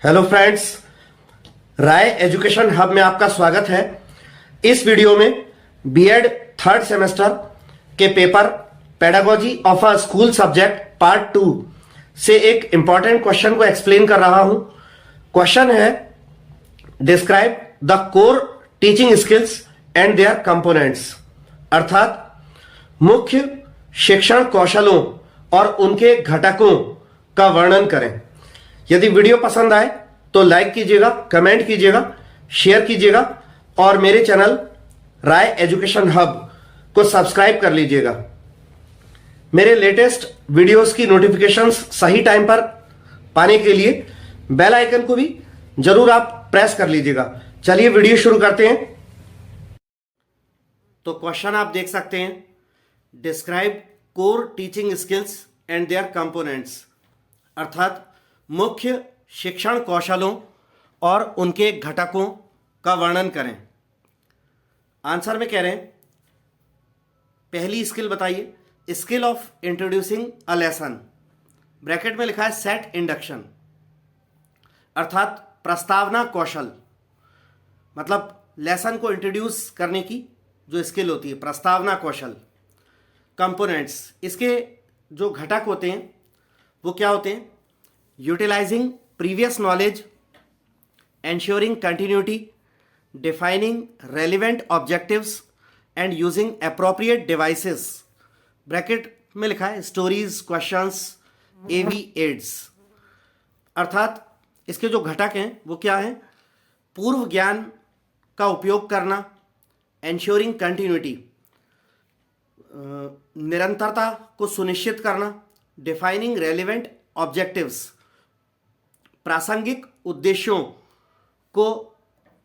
Hello friends, राय education hub में आपका स्वागत है। इस वीडियो में बीएड थर्ड सेमेस्टर के paper pedagogy of a school subject part 2 से एक इंपॉर्टेंट क्वेश्चन को एक्सप्लेन कर रहा हूं। क्वेश्चन है, describe the core teaching skills and there components, अर्थात मुख्य शिक्षण कौशलों और उनके घटकों का वर्णन करें। यदि वीडियो पसंद आए तो लाइक कीजिएगा, कमेंट कीजिएगा, शेयर कीजिएगा और मेरे चैनल राय एजुकेशन हब को सब्सक्राइब कर लीजिएगा। मेरे लेटेस्ट वीडियोस की नोटिफिकेशंस सही टाइम पर पाने के लिए बेल आइकन को भी जरूर आप प्रेस कर लीजिएगा। चलिए वीडियो शुरू करते हैं। तो क्वेश्चन आप देख सकते हैं, describe core teaching skills and there components, अर्थात मुख्य शिक्षण कौशलों और उनके घटकों का वर्णन करें। आंसर में कह रहे हैं, पहली स्किल बताइए, skill of introducing a lesson, bracket में लिखा है सेट इंडक्शन, अर्थात प्रस्तावना कौशल, मतलब लेसन को इंट्रोड्यूस करने की जो स्किल होती है, प्रस्तावना कौशल। कंपोनेंट्स, इसके जो घटक होते हैं वो क्या होते हैं? Utilising previous knowledge, ensuring continuity, defining relevant objectives and using appropriate devices, bracket में लिखा है स्टोरीज, क्वेश्चंस, एवी एड्स, अर्थात इसके जो घटक हैं वो क्या हैं? पूर्व ज्ञान का उपयोग करना, ensuring continuity, निरंतरता को सुनिश्चित करना, defining relevant objectives, प्रासंगिक उद्देश्यों को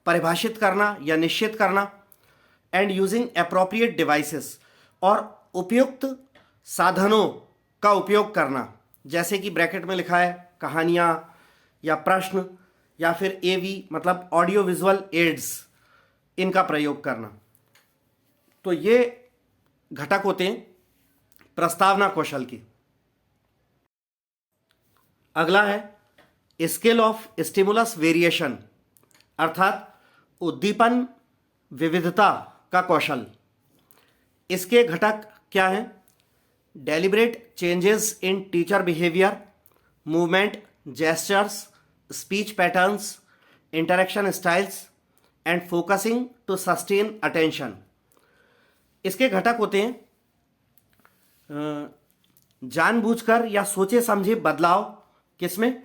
परिभाषित करना या निश्चित करना, एंड यूजिंग एप्रोप्रिएट डिवाइसेस, और उपयुक्त साधनों का उपयोग करना, जैसे कि ब्रैकेट में लिखा है कहानियाँ या प्रश्न या फिर एवी मतलब ऑडियो विजुअल एड्स, इनका प्रयोग करना। तो ये घटक होते हैं प्रस्तावना कौशल की। अगला है स्किल ऑफ स्टिमुलस वेरिएशन, अर्थात उद्दीपन विविधता का कौशल। इसके घटक क्या हैं? Deliberate changes in teacher behaviour, movement, gestures, speech patterns, interaction styles and focusing to sustain attention. इसके घटक होते हैं जानबूझकर या सोचे समझे बदलाव, किसमें?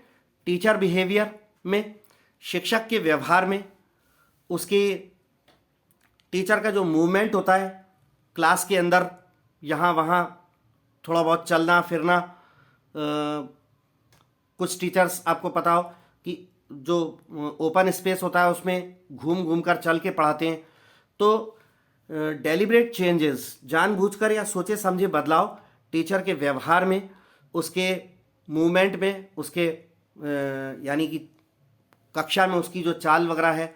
टीचर बिहेवियर में, शिक्षक के व्यवहार में, उसके टीचर का जो मूवमेंट होता है क्लास के अंदर, यहाँ वहाँ थोड़ा बहुत चलना फिरना। कुछ टीचर्स आपको पता हो कि जो ओपन स्पेस होता है उसमें घूम घूम कर चल के पढ़ाते हैं। तो डेलिब्रेट चेंजेस, जानबूझकर या सोचे समझे बदलाव टीचर के व्यवहार में, उसके मूवमेंट में, उसके यानी कि कक्षा में उसकी जो चाल वगैरह है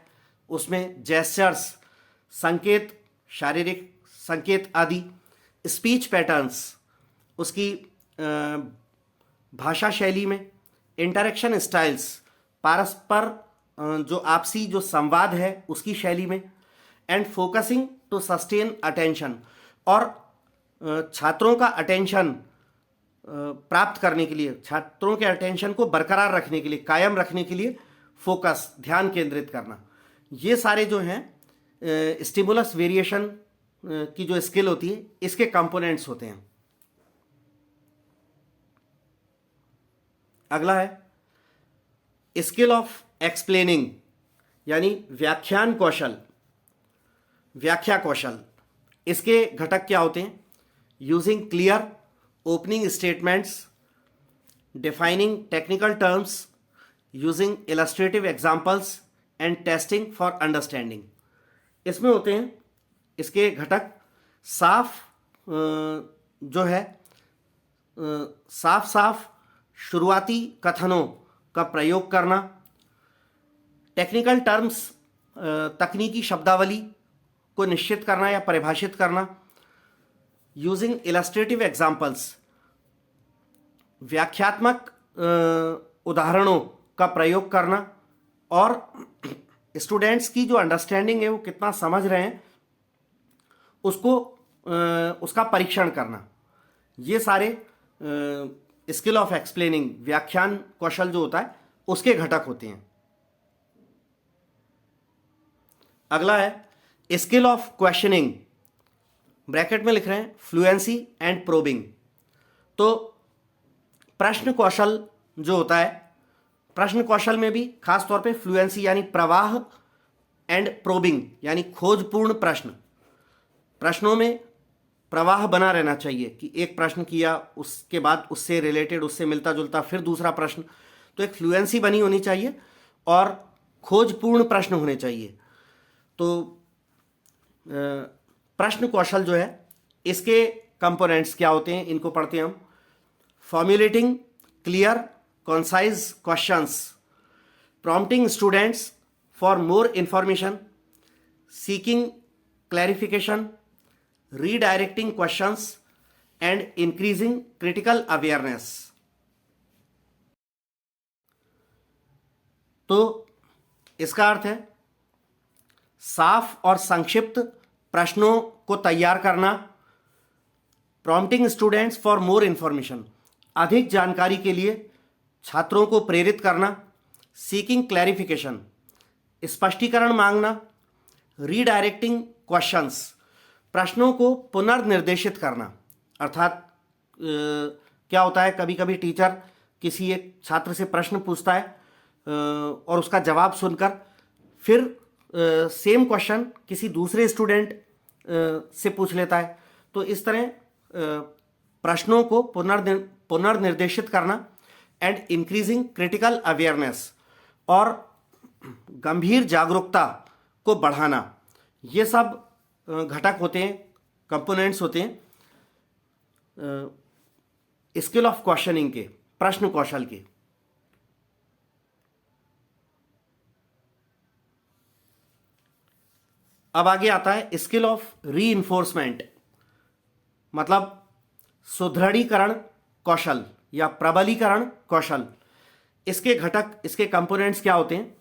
उसमें, जेस्चर्स संकेत, शारीरिक संकेत आदि, स्पीच पैटर्न्स उसकी भाषा शैली में, इंटरेक्शन स्टाइल्स परस्पर जो आपसी जो संवाद है उसकी शैली में, and focusing to sustain attention, और छात्रों का अटेंशन प्राप्त करने के लिए, छात्रों के अटेंशन को बरकरार रखने के लिए, कायम रखने के लिए फोकस, ध्यान केंद्रित करना। ये सारे जो हैं स्टिमुलस वेरिएशन की जो स्किल होती है इसके कंपोनेंट्स होते हैं। अगला है स्किल ऑफ एक्सप्लेनिंग, यानी व्याख्यान कौशल, व्याख्या कौशल। इसके घटक क्या होते हैं? Using clear opening statements, defining technical terms, using illustrative examples and testing for understanding. इसमें होते हैं इसके घटक साफ जो है साफ साफ शुरुआती कथनों का प्रयोग करना, टेक्निकल टर्म्स तकनीकी शब्दावली को निश्चित करना या परिभाषित करना, यूजिंग इलस्ट्रेटिव एग्जाम्पल्स, व्याख्यात्मक उदाहरणों का प्रयोग करना और स्टूडेंट्स की जो अंडरस्टैंडिंग है वो कितना समझ रहे हैं उसको उसका परीक्षण करना, ये सारे स्किल ऑफ एक्सप्लेनिंग, व्याख्यान कौशल जो होता है उसके घटक होते हैं। अगला है स्किल ऑफ क्वेश्चनिंग, ब्रैकेट में लिख रहे हैं फ्लुएंसी एंड प्रोबिंग। तो प्रश्न कौशल जो होता है, प्रश्न कौशल में भी खास तौर पे फ्लुएंसी यानी प्रवाह एंड प्रोबिंग यानी खोजपूर्ण प्रश्न, प्रश्नों में प्रवाह बना रहना चाहिए कि एक प्रश्न किया उसके बाद उससे रिलेटेड, उससे मिलता जुलता फिर दूसरा प्रश्न, तो एक फ्लुएंसी बनी होनी चाहिए और खोजपूर्ण प्रश्न होने चाहिए। तो प्रश्न कौशल जो है इसके कंपोनेंट्स क्या होते हैं, इनको पढ़ते हैं हम। Formulating clear concise questions, prompting students for more information, seeking clarification, redirecting questions and increasing critical awareness। तो इसका अर्थ है साफ और संक्षिप्त प्रश्नों को तैयार करना, prompting students for more information, अधिक जानकारी के लिए छात्रों को प्रेरित करना, सीकिंग क्लैरिफिकेशन, स्पष्टीकरण मांगना, रीडायरेक्टिंग क्वेश्चंस, प्रश्नों को पुनर्निर्देशित करना। अर्थात क्या होता है, कभी कभी टीचर किसी एक छात्र से प्रश्न पूछता है और उसका जवाब सुनकर फिर सेम क्वेश्चन किसी दूसरे स्टूडेंट से पूछ लेता है। तो इस तरह प्रश्नों को पुनर्निर्देशित करना एंड इंक्रीजिंग क्रिटिकल अवेयरनेस, और गंभीर जागरूकता को बढ़ाना, ये सब घटक होते हैं, कंपोनेंट्स होते हैं स्किल ऑफ क्वेश्चनिंग के, प्रश्न कौशल के। अब आगे आता है स्किल ऑफ रीइंफोर्समेंट, मतलब सुदृढ़ीकरण कौशल या प्रबलीकरण कौशल। इसके घटक, इसके कंपोनेंट्स क्या होते हैं?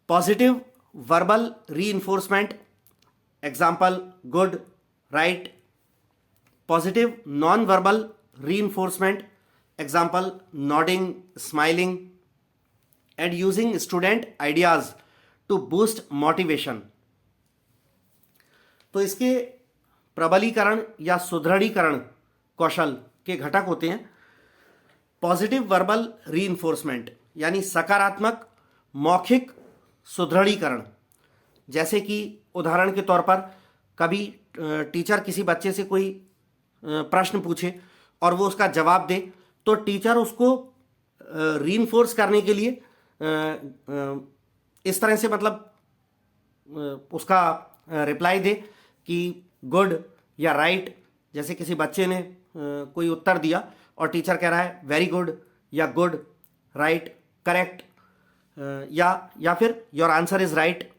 Positive verbal reinforcement, example good, right. Positive non verbal reinforcement, example nodding, smiling, and using student ideas to boost motivation. तो इसके प्रबलीकरण या सुदृढ़ीकरण कौशल के घटक होते हैं पॉजिटिव वर्बल रीइंफोर्समेंट यानी सकारात्मक मौखिक सुदृढ़ीकरण। जैसे कि उदाहरण के तौर पर कभी टीचर किसी बच्चे से कोई प्रश्न पूछे और वो उसका जवाब दे, तो टीचर उसको रीइंफोर्स करने के लिए इस तरह से मतलब उसका रिप्लाई दे कि गुड या राइट। जैसे किसी बच्चे ने कोई उत्तर दिया और टीचर कह रहा है वेरी गुड या गुड, राइट, करेक्ट, या फिर योर आंसर इज राइट।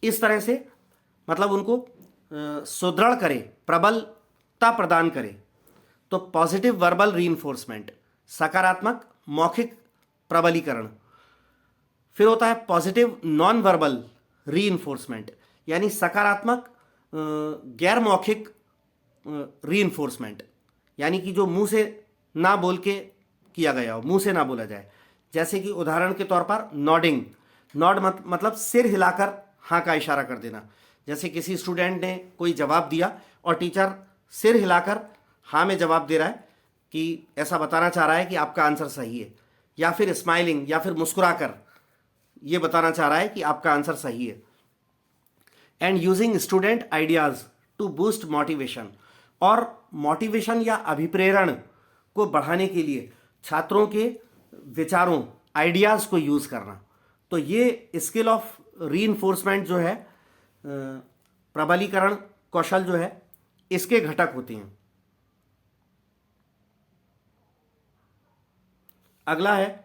इस तरह से मतलब उनको सुदृढ़ करे, प्रबलता प्रदान करे। तो पॉजिटिव वर्बल रीइंफोर्समेंट, सकारात्मक मौखिक प्रबलीकरण। फिर होता है पॉजिटिव नॉन वर्बल रीइंफोर्समेंट यानी सकारात्मक गैर मौखिक रीइंफोर्समेंट, यानी कि जो मुंह से ना बोल के किया गया हो, मुंह से ना बोला जाए। जैसे कि उदाहरण के तौर पर नॉडिंग, नॉड मतलब सिर हिलाकर हाँ का इशारा कर देना। जैसे किसी स्टूडेंट ने कोई जवाब दिया और टीचर सिर हिलाकर हाँ में जवाब दे रहा है कि ऐसा बताना चाह रहा है कि आपका आंसर सही है, या फिर स्माइलिंग या फिर मुस्कुराकर ये बताना चाह रहा है कि आपका आंसर सही है। And using student ideas to boost motivation, और मोटिवेशन या अभिप्रेरण को बढ़ाने के लिए छात्रों के विचारों, आइडियाज को यूज करना। तो ये स्किल ऑफ रीइंफोर्समेंट जो है, प्रबलीकरण कौशल जो है, इसके घटक होते हैं। अगला है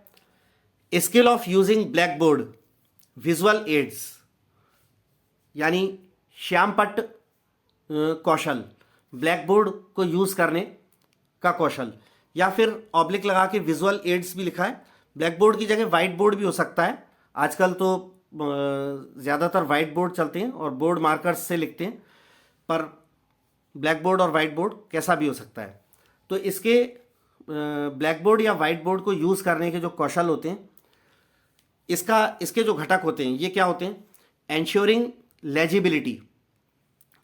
skill of using black board visual aids यानी श्यामपट्ट कौशल, ब्लैक बोर्ड को यूज करने का कौशल, या फिर ऑब्लिक लगा के विजुअल एड्स भी लिखा है, ब्लैक बोर्ड की जगह वाइट बोर्ड भी हो सकता है। आजकल तो ज़्यादातर वाइट बोर्ड चलते हैं और बोर्ड मार्कर्स से लिखते हैं, पर ब्लैक बोर्ड और वाइट बोर्ड कैसा भी हो सकता है। तो इसके ब्लैक बोर्ड या वाइट बोर्ड को यूज़ करने के जो कौशल होते हैं, इसके जो घटक होते हैं ये क्या होते हैं? एंश्योरिंग लेजिबिलिटी,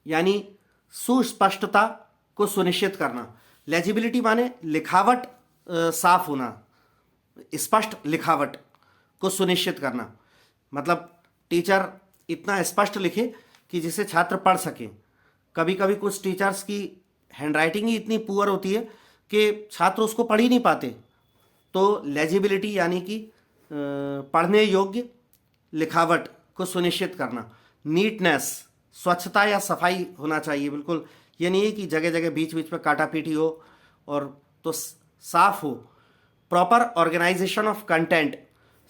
यानी सुस्पष्टता को सुनिश्चित करना। लेजिबिलिटी माने लिखावट साफ होना, स्पष्ट लिखावट को सुनिश्चित करना। मतलब टीचर इतना स्पष्ट लिखे कि जिसे छात्र पढ़ सकें। कभी कभी कुछ टीचर्स की हैंडराइटिंग ही इतनी पुअर होती है कि छात्र उसको पढ़ ही नहीं पाते। तो लेजिबिलिटी यानी कि पढ़ने योग्य लिखावट को सुनिश्चित करना। नीटनेस, स्वच्छता या सफाई होना चाहिए बिल्कुल। ये नहीं है कि जगह जगह बीच बीच में काटा पीटी हो, और तो साफ हो। प्रॉपर ऑर्गेनाइजेशन ऑफ कंटेंट,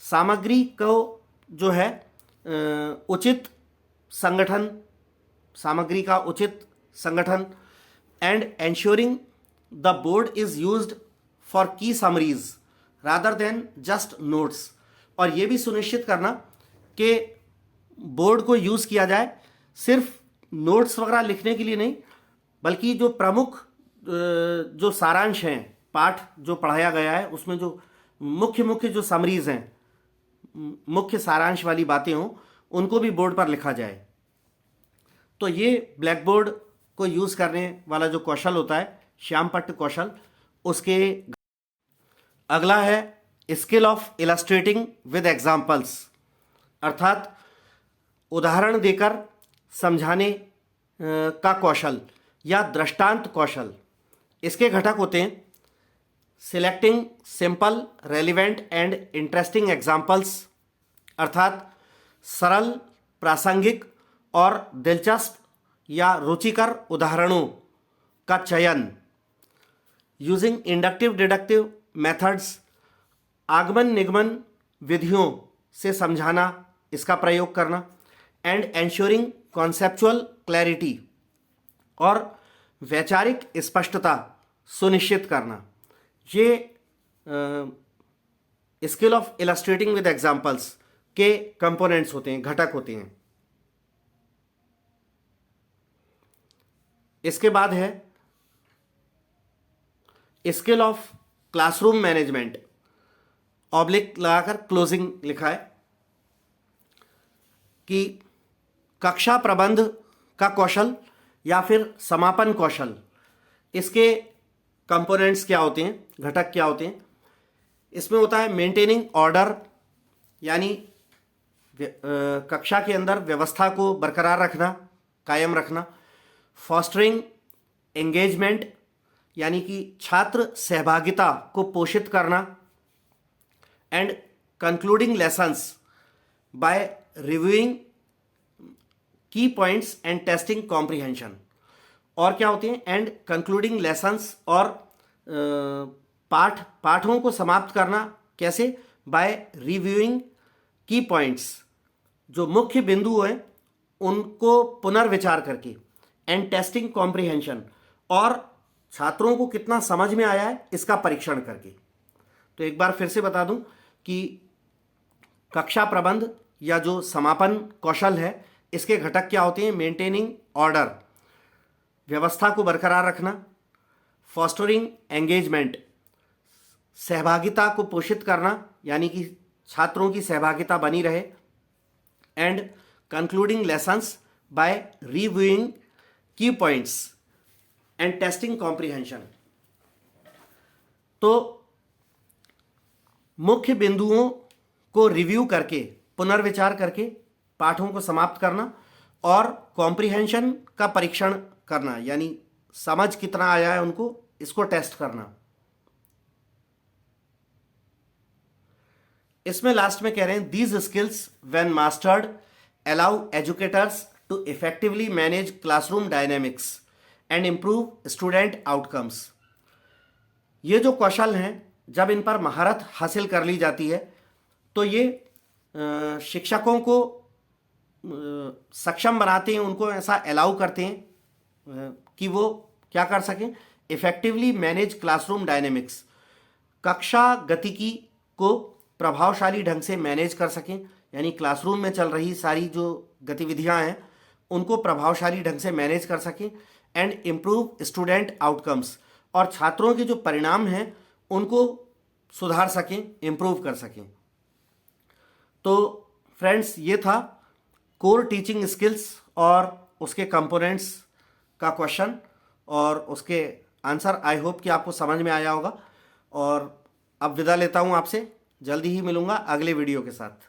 सामग्री को जो है उचित संगठन, सामग्री का उचित संगठन। And ensuring the board is used for key summaries rather than just notes. और ये भी सुनिश्चित करना कि बोर्ड को यूज़ किया जाए सिर्फ नोट्स वगैरह लिखने के लिए नहीं, बल्कि जो प्रमुख जो सारांश हैं, पाठ जो पढ़ाया गया है उसमें जो मुख्य मुख्य जो समरीज हैं, मुख्य सारांश वाली बातें हों, उनको भी बोर्ड पर लिखा जाए। तो ये ब्लैक बोर्ड को यूज़ करने वाला जो कौशल होता है, श्यामपट्ट कौशल, उसके अगला है skill of illustrating with examples, अर्थात उदाहरण देकर समझाने का कौशल या दृष्टांत कौशल। इसके घटक होते हैं selecting simple, relevant and interesting examples, अर्थात सरल, प्रासंगिक और दिलचस्प या रुचिकर उदाहरणों का चयन। यूजिंग इंडक्टिव डिडक्टिव मेथड्स, आगमन निगमन विधियों से समझाना, इसका प्रयोग करना। एंड एंश्योरिंग कॉन्सेप्चुअल क्लैरिटी, और वैचारिक स्पष्टता सुनिश्चित करना। ये skill of illustrating with examples के कंपोनेंट्स होते हैं, घटक होते हैं। इसके बाद है skill of classroom management, oblique लगाकर क्लोजिंग लिखा है, कि कक्षा प्रबंध का कौशल या फिर समापन कौशल। इसके कंपोनेंट्स क्या होते हैं, घटक क्या होते हैं? इसमें होता है मेंटेनिंग ऑर्डर, यानी कक्षा के अंदर व्यवस्था को बरकरार रखना, कायम रखना। फॉस्टरिंग एंगेजमेंट, यानी कि छात्र सहभागिता को पोषित करना। And concluding lessons by reviewing key points and testing comprehension. और क्या होते हैं? एंड कंक्लूडिंग लेसन्स, और पाठों को समाप्त करना कैसे? बाय रिव्यूइंग की पॉइंट्स, जो मुख्य बिंदु हैं उनको पुनर्विचार करके। एंड टेस्टिंग कॉम्प्रिहेंशन, और छात्रों को कितना समझ में आया है इसका परीक्षण करके। तो एक बार फिर से बता दूं कि कक्षा प्रबंध या जो समापन कौशल है, इसके घटक क्या होते हैं? मेंटेनिंग ऑर्डर, व्यवस्था को बरकरार रखना। फॉस्टरिंग एंगेजमेंट, सहभागिता को पोषित करना, यानी कि छात्रों की सहभागिता बनी रहे। And concluding lessons by reviewing key points and testing comprehension. तो मुख्य बिंदुओं को रिव्यू करके, पुनर्विचार करके पाठों को समाप्त करना, और कॉम्प्रिहेंशन का परीक्षण करना, यानी समझ कितना आया है उनको, इसको टेस्ट करना। इसमें लास्ट में कह रहे हैं these skills when mastered allow educators to effectively manage classroom dynamics and improve student outcomes. ये जो कौशल हैं, जब इन पर महारत हासिल कर ली जाती है तो ये शिक्षकों को सक्षम बनाते हैं, उनको ऐसा अलाउ करते हैं कि वो क्या कर सकें? इफेक्टिवली मैनेज क्लासरूम डायनेमिक्स, कक्षा गतिकी को प्रभावशाली ढंग से मैनेज कर सकें, यानी क्लासरूम में चल रही सारी जो गतिविधियां हैं उनको प्रभावशाली ढंग से मैनेज कर सकें, एंड इम्प्रूव स्टूडेंट आउटकम्स, और छात्रों के जो परिणाम हैं उनको सुधार सकें, इम्प्रूव कर सकें। तो फ्रेंड्स, ये था कोर टीचिंग स्किल्स और उसके कंपोनेंट्स का क्वेश्चन और उसके आंसर। आई होप कि आपको समझ में आया होगा, और अब विदा लेता हूँ आपसे, जल्दी ही मिलूंगा अगले वीडियो के साथ।